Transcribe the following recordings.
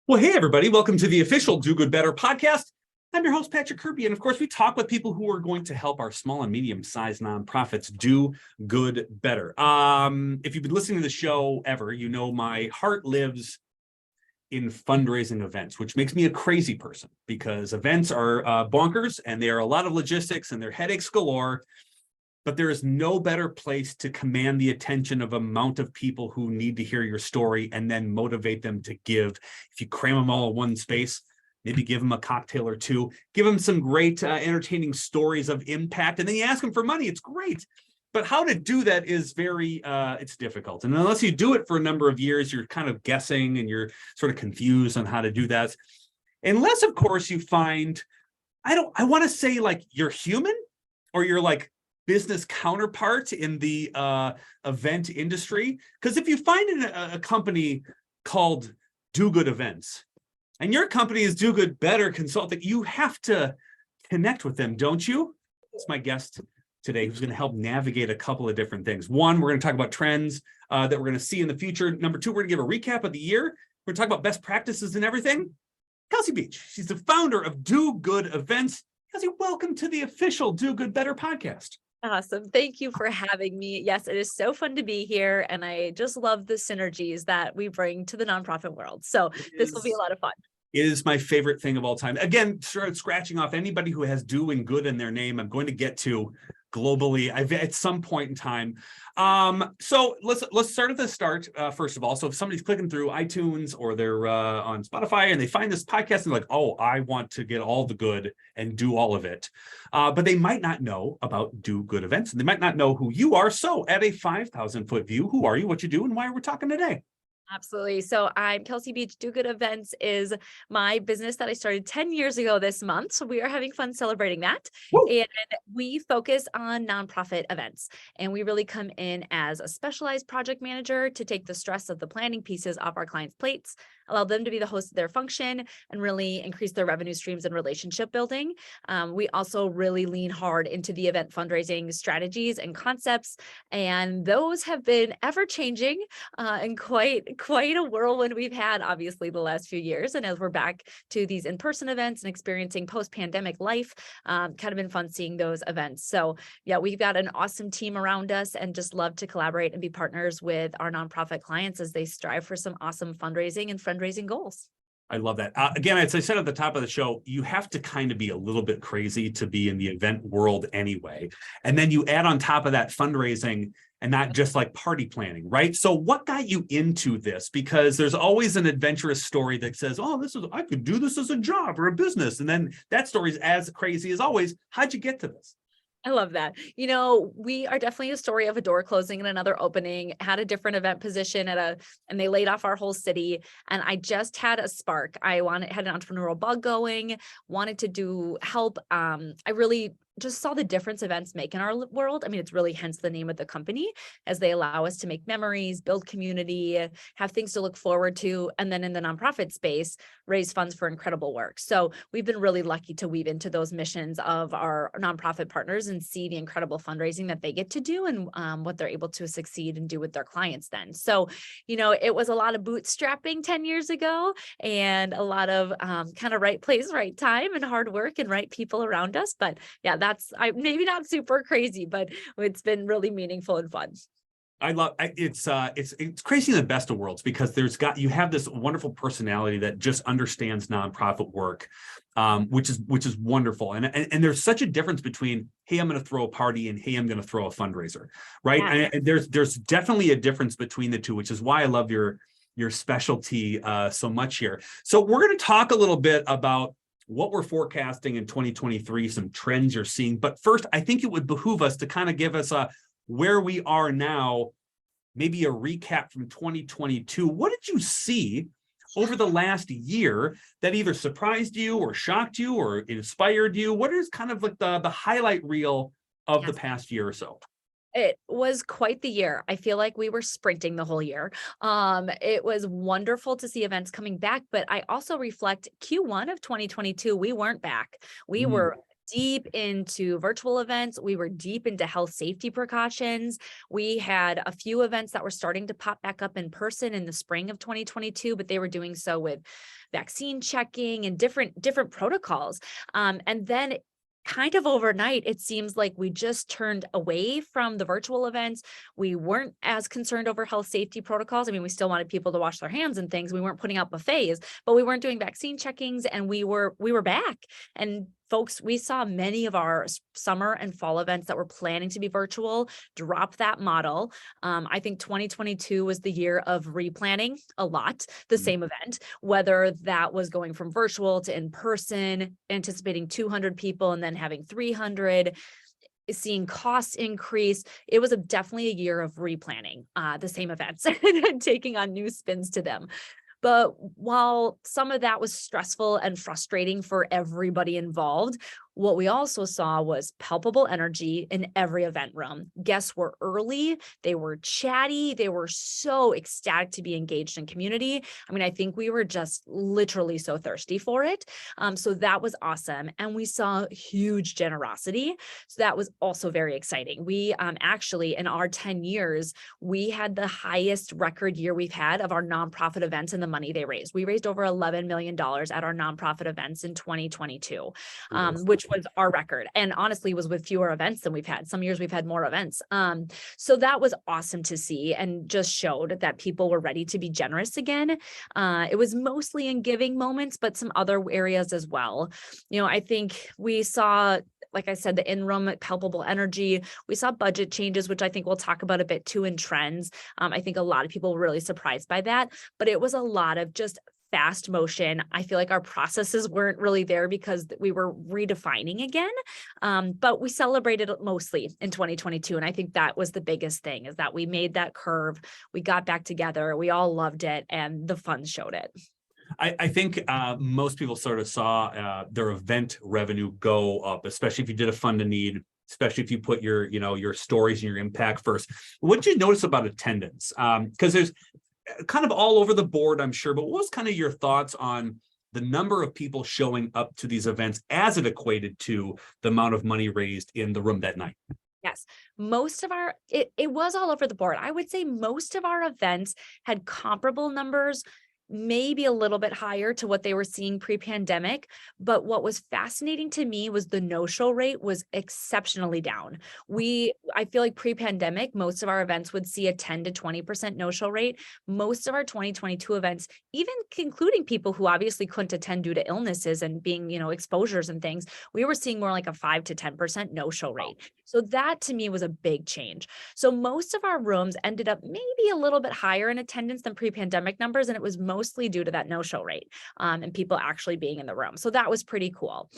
Well, hey, everybody. Welcome to the official Do Good Better podcast. I'm your host, Patrick Kirby. And of course, we talk with people who are going to help our small and medium-sized nonprofits do good better. If you've been listening to the show ever, you know my heart lives in fundraising events, which makes me a crazy person because events are bonkers and they are a lot of logistics and they're headaches galore. But there is no better place to command the attention of amount of people who need to hear your story and then motivate them to give. If you cram them all in one space, maybe give them a cocktail or two, give them some great entertaining stories of impact, and then you ask them for money. It's great. But how to do that is it's difficult. And unless you do it for a number of years, you're kind of guessing and you're sort of confused on how to do that. Unless, of course, you find, I want to say like you're human or you're like business counterpart in the event industry. Because if you find a company called Do Good Events and your company is Do Good Better Consulting, you have to connect with them, don't you? That's my guest today, who's going to help navigate a couple of different things. One, we're going to talk about trends that we're going to see in the future. Number two, we're going to give a recap of the year. We're going to talk about best practices and everything. Kalsey Beach, she's the founder of Do Good Events. Kalsey, welcome to the official Do Good Better podcast. Awesome. Thank you for having me. Yes, it is so fun to be here. And I just love the synergies that we bring to the nonprofit world. So this will be a lot of fun. It is my favorite thing of all time. Again, start scratching off anybody who has do and good in their name. I'm going to get to globally at some point in time. So let's start at the start, first of all. So if somebody's clicking through iTunes or they're on Spotify and they find this podcast and they're like, oh, I want to get all the good and do all of it. But they might not know about Do Good Events and they might not know who you are. So at a 5,000-foot view, who are you, what you do, and why we're talking today? Absolutely. So I'm Kalsey Beach. Do Good Events is my business that I started 10 years ago this month. So we are having fun celebrating that. Woo! And we focus on nonprofit events. And we really come in as a specialized project manager to take the stress of the planning pieces off our clients' plates, allow them to be the host of their function, and really increase their revenue streams and relationship building. We also really lean hard into the event fundraising strategies and concepts. And those have been ever changing and quite a whirlwind we've had, obviously, the last few years. And as we're back to these in-person events and experiencing post-pandemic life, kind of been fun seeing those events. So yeah, we've got an awesome team around us and just love to collaborate and be partners with our nonprofit clients as they strive for some awesome fundraising and fundraising goals. I love that. Again, as I said at the top of the show, you have to kind of be a little bit crazy to be in the event world anyway. And then you add on top of that fundraising and not just like party planning, right? So what got you into this? Because there's always an adventurous story that says, oh, I could do this as a job or a business. And then that story is as crazy as always. How'd you get to this? I love that. You know, we are definitely a story of a door closing and another opening, had a different event position and they laid off our whole city. And I just had a spark. Had an entrepreneurial bug going, wanted to help. I really just saw the difference events make in our world. I mean, it's really hence the name of the company, as they allow us to make memories, build community, have things to look forward to, and then in the nonprofit space, raise funds for incredible work. So we've been really lucky to weave into those missions of our nonprofit partners and see the incredible fundraising that they get to do and what they're able to succeed and do with their clients then. So, you know, it was a lot of bootstrapping 10 years ago and a lot of kind of right place, right time and hard work and right people around us. But yeah, that's maybe not super crazy, but it's been really meaningful and fun. I love it's crazy in the best of worlds because you have this wonderful personality that just understands nonprofit work, which is wonderful. And there's such a difference between, hey, I'm going to throw a party and hey, I'm going to throw a fundraiser, right? Yeah. And there's definitely a difference between the two, which is why I love your specialty so much here. So we're going to talk a little bit about what we're forecasting in 2023, some trends you're seeing. But first, I think it would behoove us to kind of give us where we are now, maybe a recap from 2022. What did you see over the last year that either surprised you or shocked you or inspired you? What is kind of like the highlight reel of the past year or so? It was quite the year. I feel like we were sprinting the whole year. It was wonderful to see events coming back, but I also reflect Q1 of 2022, we weren't back. We were deep into virtual events. We were deep into health safety precautions. We had a few events that were starting to pop back up in person in the spring of 2022, but they were doing so with vaccine checking and different protocols. And then kind of overnight, it seems like we just turned away from the virtual events. We weren't as concerned over health safety protocols. I mean, we still wanted people to wash their hands and things. We weren't putting out buffets, but we weren't doing vaccine checkings, and we were back. And folks, we saw many of our summer and fall events that were planning to be virtual drop that model. I think 2022 was the year of replanning a lot, the same event, whether that was going from virtual to in person, anticipating 200 people and then having 300, seeing costs increase. It was definitely a year of replanning the same events and taking on new spins to them. But while some of that was stressful and frustrating for everybody involved, what we also saw was palpable energy in every event room. Guests were early, they were chatty, they were so ecstatic to be engaged in community. I mean, I think we were just literally so thirsty for it. So that was awesome. And we saw huge generosity. So that was also very exciting. We actually, in our 10 years, we had the highest record year we've had of our nonprofit events and the money they raised. We raised over $11 million at our nonprofit events in 2022, which was our record, and honestly was with fewer events than we've had. Some years we've had more events. So that was awesome to see, and just showed that people were ready to be generous again. It was mostly in giving moments, but some other areas as well. You know, I think we saw, like I said, the in-room palpable energy. We saw budget changes, which I think we'll talk about a bit too in trends. I think a lot of people were really surprised by that, but it was a lot of just fast motion. I feel like our processes weren't really there because we were redefining again. But we celebrated it mostly in 2022. And I think that was the biggest thing, is that we made that curve. We got back together. We all loved it, and the funds showed it. I think most people sort of saw their event revenue go up, especially if you did a fund to need, especially if you put your, your stories and your impact first. What did you notice about attendance? Because there's kind of all over the board, I'm sure, but what was kind of your thoughts on the number of people showing up to these events as it equated to the amount of money raised in the room that night? Yes, most of it was all over the board. I would say most of our events had comparable numbers, maybe a little bit higher to what they were seeing pre-pandemic. But what was fascinating to me was the no-show rate was exceptionally down. I feel like pre-pandemic, most of our events would see a 10 to 20% no-show rate. Most of our 2022 events, even including people who obviously couldn't attend due to illnesses and being, exposures and things, we were seeing more like a 5 to 10% no-show rate. So that to me was a big change. So most of our rooms ended up maybe a little bit higher in attendance than pre-pandemic numbers, and it was mostly due to that no-show rate and people actually being in the room. So that was pretty cool.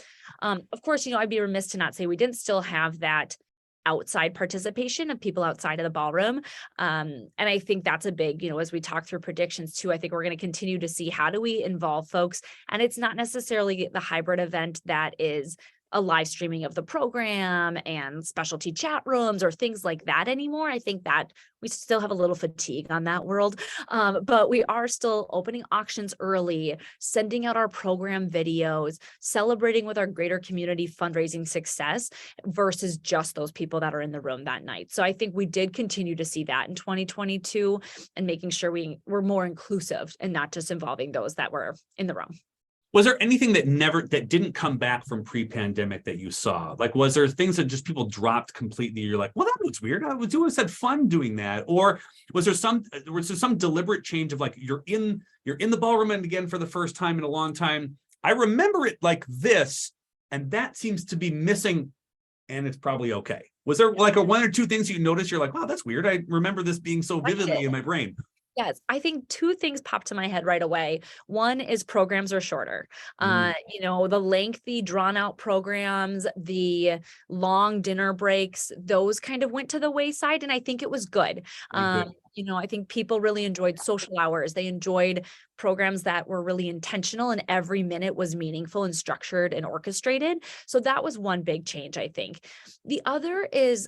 Of course, I'd be remiss to not say we didn't still have that outside participation of people outside of the ballroom. And I think that's a big, as we talk through predictions too, I think we're going to continue to see how do we involve folks. And it's not necessarily the hybrid event that is a live streaming of the program and specialty chat rooms or things like that anymore. I think that we still have a little fatigue on that world, but we are still opening auctions early, sending out our program videos, celebrating with our greater community fundraising success versus just those people that are in the room that night. So I think we did continue to see that in 2022 and making sure we're more inclusive and not just involving those that were in the room. Was there anything that didn't come back from pre-pandemic that you saw? Like, was there things that just people dropped completely? You're like, well, that was weird. I had fun doing that. Or was there some deliberate change of like, you're in the ballroom and again for the first time in a long time. I remember it like this, and that seems to be missing, and it's probably okay. Was there like one or two things you noticed? You're like, wow, that's weird. I remember this being so vividly in my brain. Yes, I think two things popped to my head right away. One is programs are shorter. The lengthy, drawn out programs, the long dinner breaks, those kind of went to the wayside. And I think it was good. I think people really enjoyed social hours. They enjoyed programs that were really intentional and every minute was meaningful and structured and orchestrated. So that was one big change, I think. The other is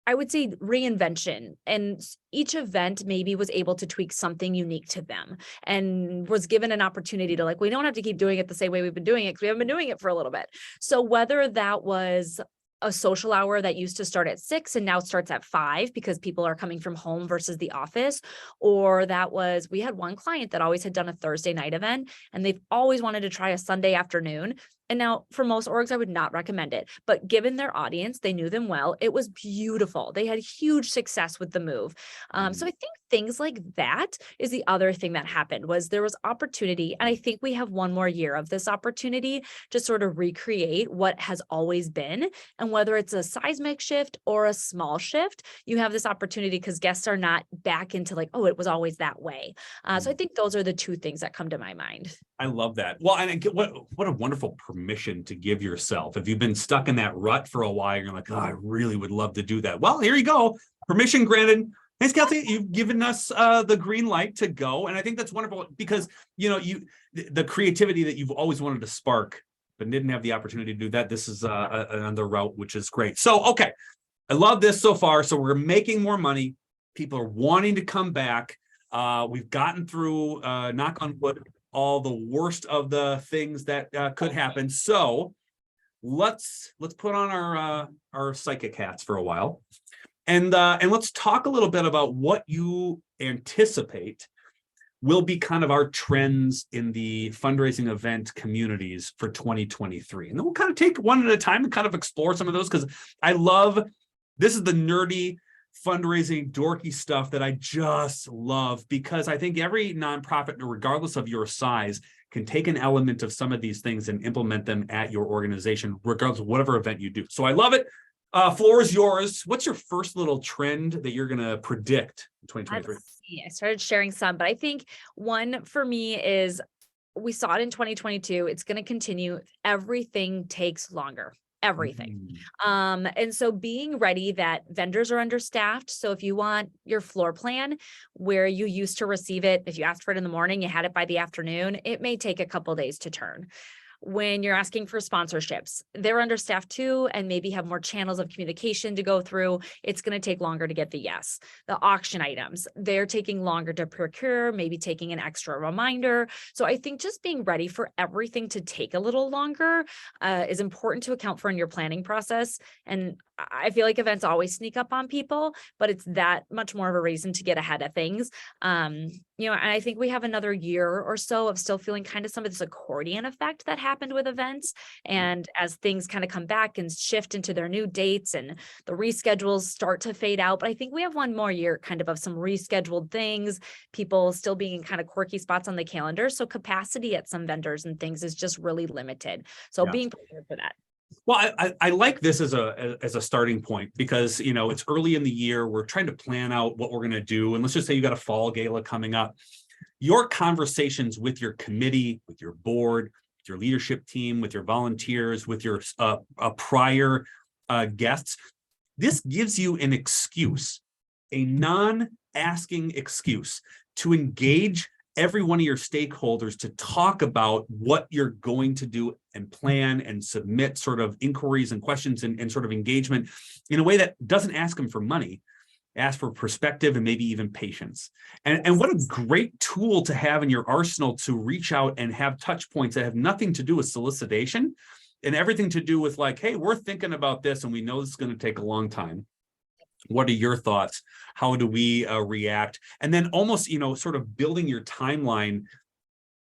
I would say reinvention, and each event maybe was able to tweak something unique to them and was given an opportunity to, like, we don't have to keep doing it the same way we've been doing it because we haven't been doing it for a little bit. So whether that was a social hour that used to start at 6 and now starts at 5 because people are coming from home versus the office, or that was, we had one client that always had done a Thursday night event and they've always wanted to try a Sunday afternoon. And now for most orgs, I would not recommend it, but given their audience, they knew them well. It was beautiful. They had huge success with the move. So I think things like that is the other thing that happened, was there was opportunity. And I think we have one more year of this opportunity to sort of recreate what has always been. And whether it's a seismic shift or a small shift, you have this opportunity because guests are not back into like, oh, it was always that way. So I think those are the two things that come to my mind. I love that. Well, and what a wonderful permission to give yourself. If you've been stuck in that rut for a while, you're like, oh, I really would love to do that. Well, here you go. Permission granted. Thanks, Kalsey. You've given us the green light to go. And I think that's wonderful because, the creativity that you've always wanted to spark, but didn't have the opportunity to do that. This is another route, which is great. So, okay. I love this so far. So we're making more money. People are wanting to come back. We've gotten through, knock on wood, all the worst of the things that could happen. So let's put on our psychic hats for a while, and let's talk a little bit about what you anticipate will be kind of our trends in the fundraising event communities for 2023. And then we'll kind of take one at a time and kind of explore some of those, because I love, this is the nerdy fundraising dorky stuff that I just love, because I think every nonprofit, regardless of your size, can take an element of some of these things and implement them at your organization, regardless of whatever event you do. So I love it. Floor is yours. What's your first little trend that you're going to predict in 2023? I started sharing some, but I think one for me is, we saw it in 2022. It's going to continue. Everything takes longer. Everything. And so being ready that vendors are understaffed. So if you want your floor plan where you used to receive it, if you asked for it in the morning, you had it by the afternoon, it may take a couple days to turn. When you're asking for sponsorships, they're understaffed too, and maybe have more channels of communication to go through. It's going to take longer to get the yes. The auction items, they're taking longer to procure, maybe taking an extra reminder. So I think just being ready for everything to take a little longer is important to account for in your planning process. And I feel like events always sneak up on people, but it's that much more of a reason to get ahead of things. And I think we have another year or so of still feeling kind of some of this accordion effect that happened with events. And as things kind of come back and shift into their new dates and the reschedules start to fade out, but I think we have one more year kind of some rescheduled things, people still being in kind of quirky spots on the calendar. So capacity at some vendors and things is just really limited. So being prepared for that. Well, I like this as a starting point, because it's early in the year. We're trying to plan out what we're going to do, and let's just say you got a fall gala coming up. Your conversations with your committee, with your board, with your leadership team, with your volunteers, with your prior guests, this gives you an excuse, a non-asking excuse to engage every one of your stakeholders to talk about what you're going to do and plan and submit sort of inquiries and questions and sort of engagement in a way that doesn't ask them for money, ask for perspective and maybe even patience. And what a great tool to have in your arsenal to reach out and have touch points that have nothing to do with solicitation and everything to do with like, hey, we're thinking about this and we know this is going to take a long time. What are your thoughts? How do we react? And then almost, sort of building your timeline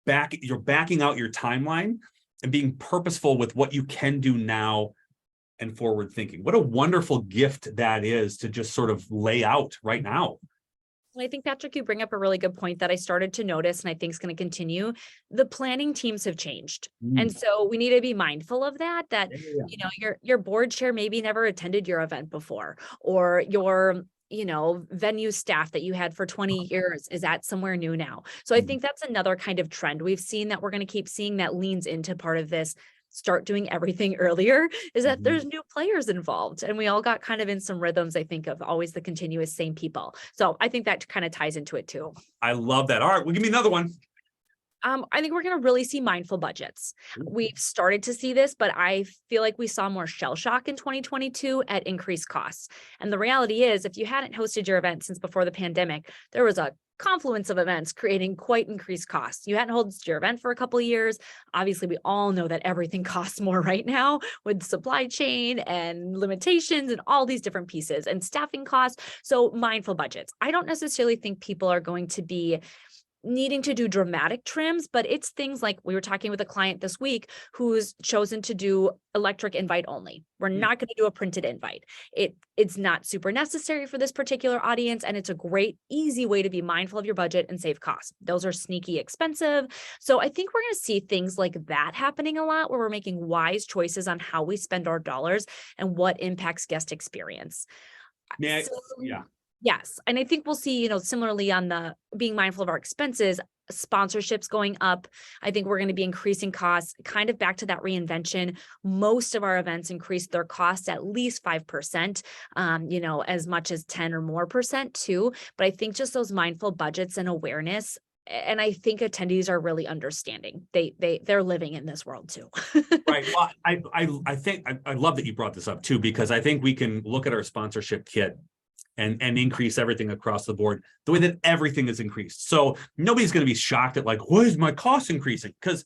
back, you're backing out your timeline and being purposeful with what you can do now and forward thinking. What a wonderful gift that is to just sort of lay out right now. I think, Patrick, you bring up a really good point that I started to notice, and I think is going to continue. The planning teams have changed. And so we need to be mindful of that, your board chair maybe never attended your event before, or your venue staff that you had for 20 years is at somewhere new now. So I think that's another kind of trend we've seen that we're going to keep seeing that leans into part of this. Start doing everything earlier, is that there's new players involved, and we all got kind of in some rhythms, I think, of always the continuous same people. So I think that kind of ties into it too. I love that. All right, well, give me another one. I think we're going to really see mindful budgets. We've started to see this, but I feel like we saw more shell shock in 2022 at increased costs. And the reality is, if you hadn't hosted your event since before the pandemic, there was a confluence of events creating quite increased costs. You hadn't hosted your event for a couple of years. Obviously, we all know that everything costs more right now with supply chain and limitations and all these different pieces and staffing costs. So mindful budgets. I don't necessarily think people are going to be needing to do dramatic trims, but it's things like we were talking with a client this week who's chosen to do electric invite only. We're not going to do a printed invite. It's not super necessary for this particular audience, and it's a great, easy way to be mindful of your budget and save costs. Those are sneaky expensive. So I think we're going to see things like that happening a lot, where we're making wise choices on how we spend our dollars and what impacts guest experience. Yes. And I think we'll see, similarly on the being mindful of our expenses, sponsorships going up. I think we're going to be increasing costs, kind of back to that reinvention. Most of our events increased their costs at least 5%, as much as 10 or more percent too. But I think just those mindful budgets and awareness, and I think attendees are really understanding. They're living in this world too. Right. Well, I think I love that you brought this up too, because I think we can look at our sponsorship kit and increase everything across the board the way that everything is increased. So nobody's going to be shocked at like, why is my cost increasing? Because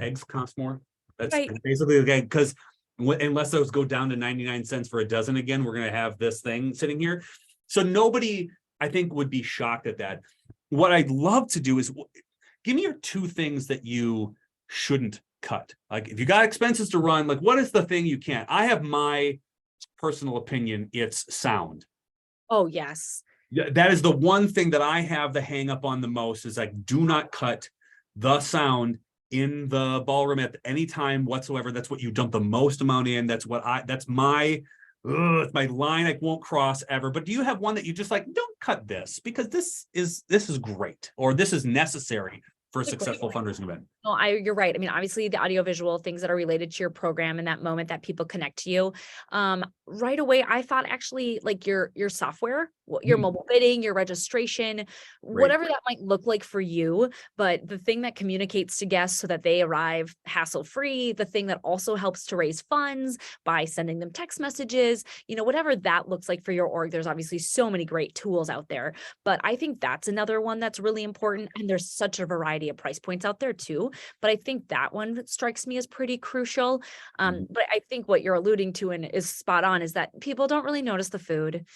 eggs cost more. That's Right. basically the because unless those go down to 99 cents for a dozen again, we're going to have this thing sitting here. So nobody, I think, would be shocked at that. What I'd love to do is give me your two things that you shouldn't cut. Like if you got expenses to run, like what is the thing you can't? I have my personal opinion. It's sound. Oh, yes. Yeah, that is the one thing that I have the hang up on the most is like, do not cut the sound in the ballroom at any time whatsoever. That's what you dump the most amount in. That's my line I won't cross ever. But do you have one that you just like, don't cut this because this is great, or this is necessary for a successful fundraising event? No, you're right. I mean, obviously the audiovisual things that are related to your program in that moment that people connect to you. Right away, I thought actually like your software, your mobile bidding, your registration, whatever that might look like for you. But the thing that communicates to guests so that they arrive hassle-free, the thing that also helps to raise funds by sending them text messages, whatever that looks like for your org. There's obviously so many great tools out there, but I think that's another one that's really important. And there's such a variety of price points out there too. But I think that one strikes me as pretty crucial. But I think what you're alluding to and is spot on is that people don't really notice the food.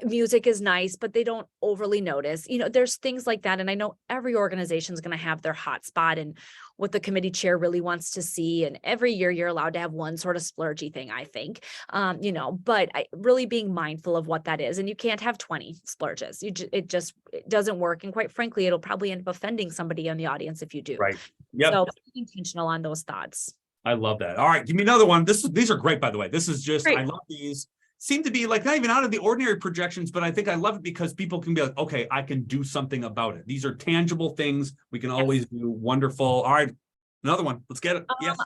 Music is nice, but they don't overly notice. There's things like that. And I know every organization is going to have their hot spot and what the committee chair really wants to see. And every year you're allowed to have one sort of splurgy thing, I think, but really being mindful of what that is. And you can't have 20 splurges. It doesn't work. And quite frankly, it'll probably end up offending somebody in the audience if you do. Right. Yep. So be intentional on those thoughts. I love that. All right. Give me another one. These are great, by the way. This is just, Great. I love these. Seem to be like not even out of the ordinary projections, but I think I love it because people can be like, okay, I can do something about it. These are tangible things we can always do. Wonderful. All right. Another one. Let's get it. Yes.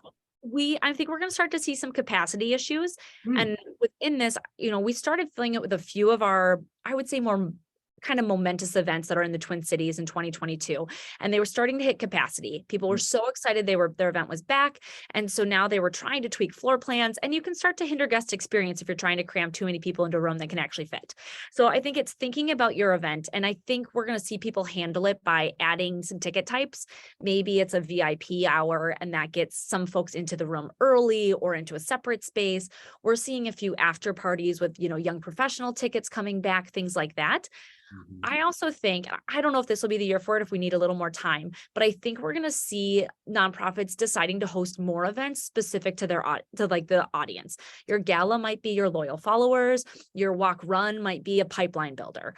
I think we're going to start to see some capacity issues. And within this, we started filling it with a few of our, I would say, more kind of momentous events that are in the Twin Cities in 2022. And they were starting to hit capacity. People were so excited their event was back. And so now they were trying to tweak floor plans, and you can start to hinder guest experience if you're trying to cram too many people into a room that can actually fit. So I think it's thinking about your event. And I think we're going to see people handle it by adding some ticket types. Maybe it's a VIP hour and that gets some folks into the room early or into a separate space. We're seeing a few after parties with, young professional tickets coming back, things like that. I also think, I don't know if this will be the year for it, if we need a little more time, but I think we're going to see nonprofits deciding to host more events specific to the audience. Your gala might be your loyal followers. Your walk run might be a pipeline builder,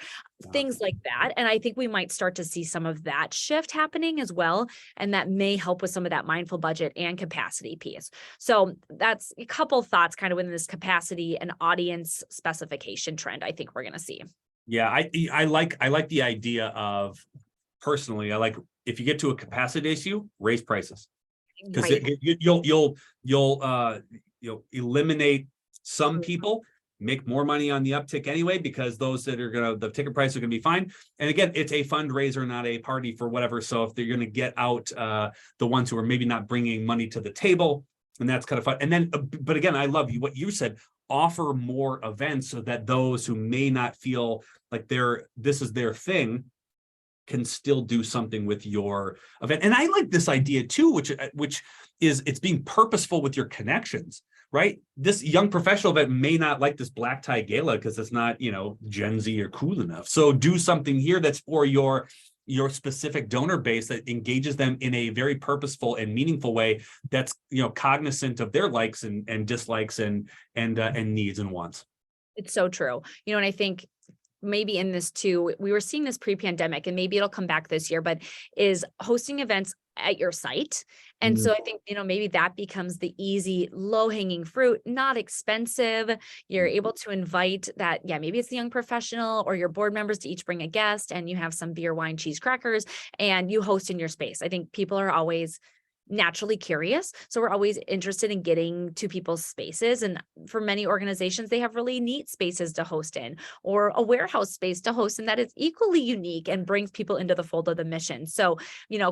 things like that. And I think we might start to see some of that shift happening as well. And that may help with some of that mindful budget and capacity piece. So that's a couple thoughts kind of within this capacity and audience specification trend I think we're going to see. Yeah, I like the idea of, personally, I like if you get to a capacity issue, raise prices, because you'll eliminate some people, make more money on the uptick anyway, because those that are the ticket price are gonna be fine. And again, it's a fundraiser, not a party for whatever. So if they're gonna get out the ones who are maybe not bringing money to the table, and that's kind of fun. And then, but again, I love what you said, offer more events so that those who may not feel like this is their thing can still do something with your event. And I like this idea too, which is it's being purposeful with your connections, right? This young professional event may not like this black tie gala because it's not, Gen Z or cool enough. So do something here that's for your specific donor base that engages them in a very purposeful and meaningful way that's, cognizant of their likes and dislikes and needs and wants. It's so true. And I think maybe in this too, we were seeing this pre-pandemic, and maybe it'll come back this year, but is hosting events at your site. And so I think, maybe that becomes the easy, low-hanging fruit, not expensive. You're able to invite that, maybe it's the young professional or your board members to each bring a guest, and you have some beer, wine, cheese, crackers, and you host in your space. I think people are always naturally curious. So we're always interested in getting to people's spaces. And for many organizations, they have really neat spaces to host in, or a warehouse space to host in that is equally unique and brings people into the fold of the mission. So,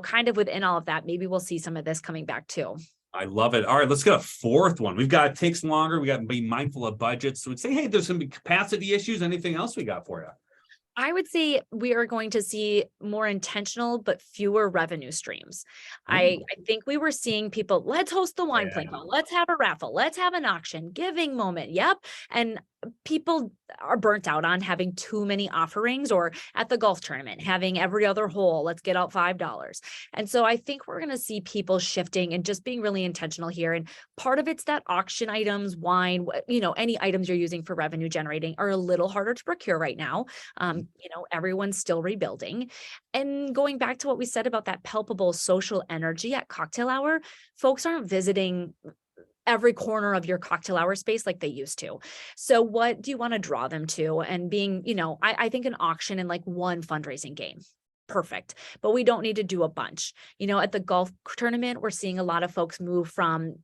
kind of within all of that, maybe we'll see some of this coming back too. I love it. All right, let's get a fourth one. We've got, it takes longer. We got to be mindful of budgets. So we'd say, hey, there's some capacity issues. Anything else we got for you? I would say we are going to see more intentional, but fewer revenue streams. I think we were seeing people, let's host the wine plinko, let's have a raffle, let's have an auction, giving moment. Yep. And people are burnt out on having too many offerings, or at the golf tournament, having every other hole, let's get out $5. And so I think we're going to see people shifting and just being really intentional here. And part of it's that auction items, wine, any items you're using for revenue generating are a little harder to procure right now. Everyone's still rebuilding. And going back to what we said about that palpable social energy at cocktail hour, folks aren't visiting every corner of your cocktail hour space like they used to. So what do you want to draw them to? And being, I think an auction and like one fundraising game. Perfect. But we don't need to do a bunch. At the golf tournament, we're seeing a lot of folks move from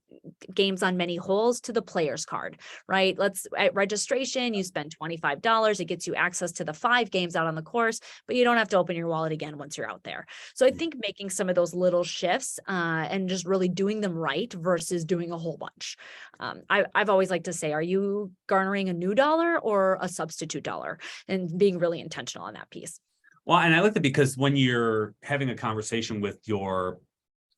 games on many holes to the player's card, right? At registration, you spend $25. It gets you access to the 5 games out on the course, but you don't have to open your wallet again once you're out there. So I think making some of those little shifts and just really doing them right versus doing a whole bunch. I've always liked to say, are you garnering a new dollar or a substitute dollar? And being really intentional on that piece. Well, and I like that because when you're having a conversation with your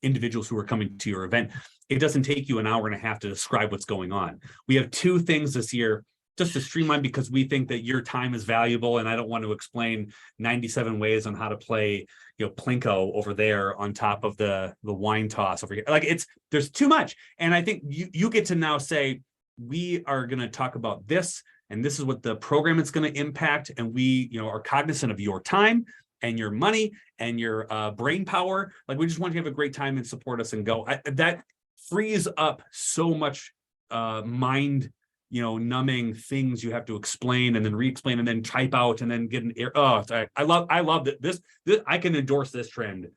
individuals who are coming to your event, it doesn't take you an hour and a half to describe what's going on. We have 2 things this year just to streamline, because we think that your time is valuable, and I don't want to explain 97 ways on how to play, plinko over there on top of the wine toss over here. Like there's too much. And I think you get to now say, we are going to talk about this, and this is what the program is going to impact. And we, are cognizant of your time and your money and your brain power. Like, we just want you to have a great time and support us and go. That frees up so much mind, numbing things you have to explain and then re-explain and then type out and then get an air. Oh, I love that. This I can endorse this trend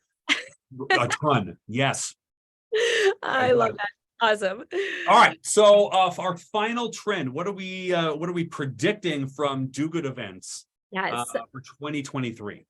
a ton. Yes. I love that. Awesome. All right. So for our final trend, what are we predicting from Do Good events for 2023?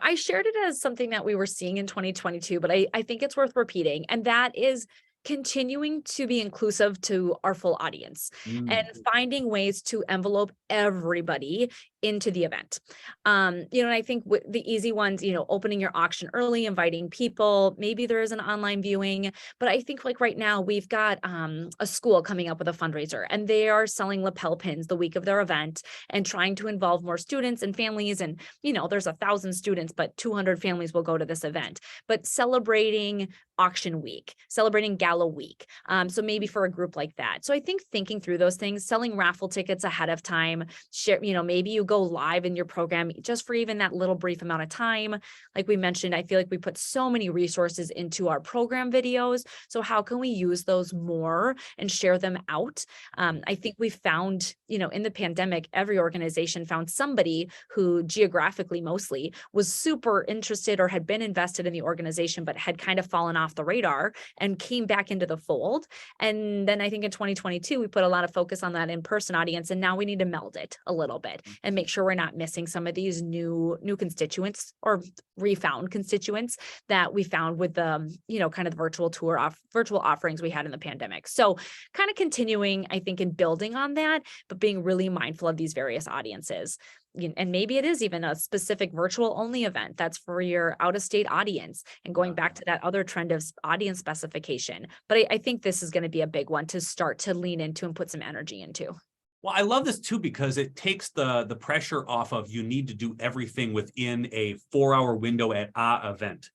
I shared it as something that we were seeing in 2022, but I think it's worth repeating. And that is continuing to be inclusive to our full audience and finding ways to envelope everybody into the event. And I think the easy ones, opening your auction early, inviting people, maybe there is an online viewing, but I think like right now we've got a school coming up with a fundraiser, and they are selling lapel pins the week of their event and trying to involve more students and families. And, there's 1,000 students, but 200 families will go to this event, but celebrating auction week, celebrating gala week. So maybe for a group like that. So I think thinking through those things, selling raffle tickets ahead of time, share, maybe you go live in your program just for even that little brief amount of time. Like we mentioned, I feel like we put so many resources into our program videos. So how can we use those more and share them out? I think we found, in the pandemic, every organization found somebody who geographically mostly was super interested or had been invested in the organization, but had kind of fallen off the radar and came back into the fold. And then I think in 2022, we put a lot of focus on that in-person audience. And now we need to meld it a little bit and make sure we're not missing some of these new constituents or refound constituents that we found with the, kind of the virtual offerings we had in the pandemic. So kind of continuing, I think, in building on that, but being really mindful of these various audiences. And maybe it is even a specific virtual only event that's for your out-of-state audience, and going back to that other trend of audience specification. But I think this is going to be a big one to start to lean into and put some energy into. Well, I love this too, because it takes the pressure off of you need to do everything within a 4-hour window at an event.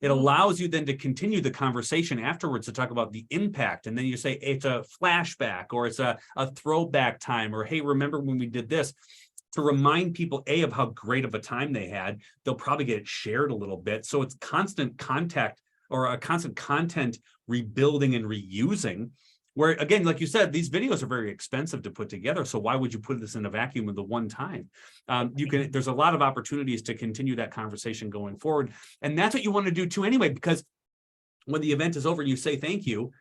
It allows you then to continue the conversation afterwards to talk about the impact. And then you say it's a flashback, or it's a throwback time, or, hey, remember when we did this? To remind people, A, of how great of a time they had. They'll probably get it shared a little bit. So it's constant contact, or a constant content rebuilding and reusing, where, again, like you said, these videos are very expensive to put together. So why would you put this in a vacuum with the one time? There's a lot of opportunities to continue that conversation going forward. And that's what you want to do too anyway, because when the event is over and you say thank you,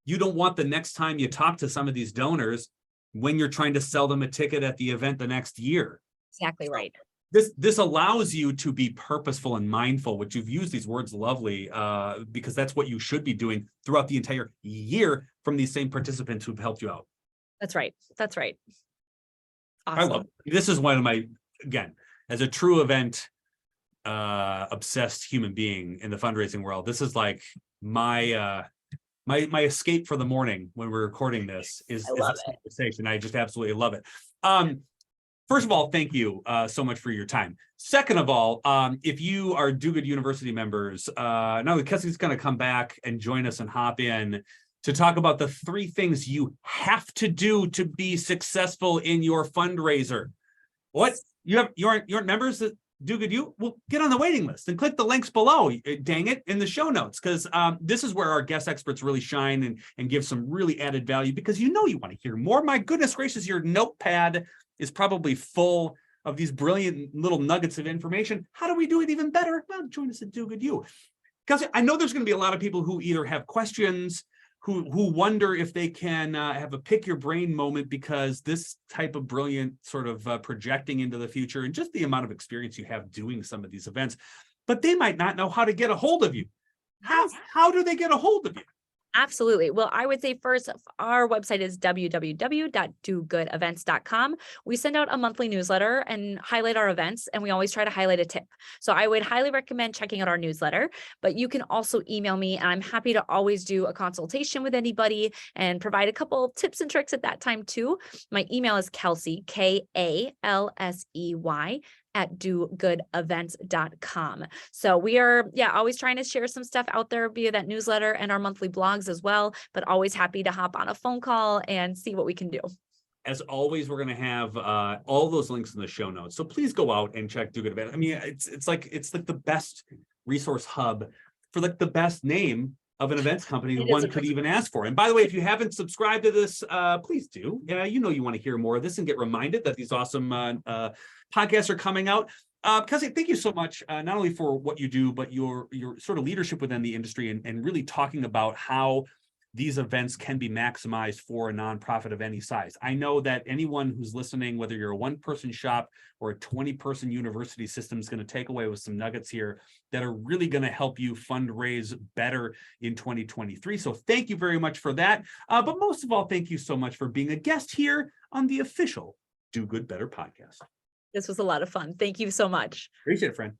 you don't want the next time you talk to some of these donors when you're trying to sell them a ticket at the event the next year. Exactly right. This allows you to be purposeful and mindful, which you've used these words lovely, because that's what you should be doing throughout the entire year from these same participants who've helped you out. That's right. That's right. Awesome. I love it. This is one of my, again, as a true event obsessed human being in the fundraising world, this is like my my escape for the morning when we're recording this is this conversation. I just absolutely love it. First of all, thank you so much for your time. Second of all, if you are Do Good University members, now Kalsey's going to come back and join us and hop in to talk about the 3 things you have to do to be successful in your fundraiser. What? You aren't members that Do Good U? Well, get on the waiting list and click the links below, dang it, in the show notes, because this is where our guest experts really shine and give some really added value, because you want to hear more. My goodness gracious, your notepad is probably full of these brilliant little nuggets of information. How do we do it even better? Well, join us at Do Good U. Because I know there's going to be a lot of people who either have questions, who wonder if they can have a pick your brain moment, because this type of brilliant sort of projecting into the future and just the amount of experience you have doing some of these events, but they might not know how to get a hold of you. How do they get a hold of you? Absolutely. Well, I would say first, our website is www.dogoodevents.com. We send out a monthly newsletter and highlight our events, and we always try to highlight a tip. So I would highly recommend checking out our newsletter, but you can also email me, and I'm happy to always do a consultation with anybody and provide a couple of tips and tricks at that time too. My email is Kalsey, Kalsey, at dogoodevents.com. So we are, always trying to share some stuff out there via that newsletter and our monthly blogs as well, but always happy to hop on a phone call and see what we can do. As always, we're going to have all those links in the show notes. So please go out and check Do Good Events. I mean, it's like the best resource hub for like the best name of an events company one could even ask for. And by the way, if you haven't subscribed to this, please do. You want to hear more of this and get reminded that these awesome podcasts are coming out. Kalsey, thank you so much, not only for what you do, but your sort of leadership within the industry and really talking about how these events can be maximized for a nonprofit of any size. I know that anyone who's listening, whether you're a one-person shop or a 20-person university system, is going to take away with some nuggets here that are really going to help you fundraise better in 2023. So thank you very much for that. But most of all, thank you so much for being a guest here on the official Do Good Better podcast. This was a lot of fun. Thank you so much. Appreciate it, friend.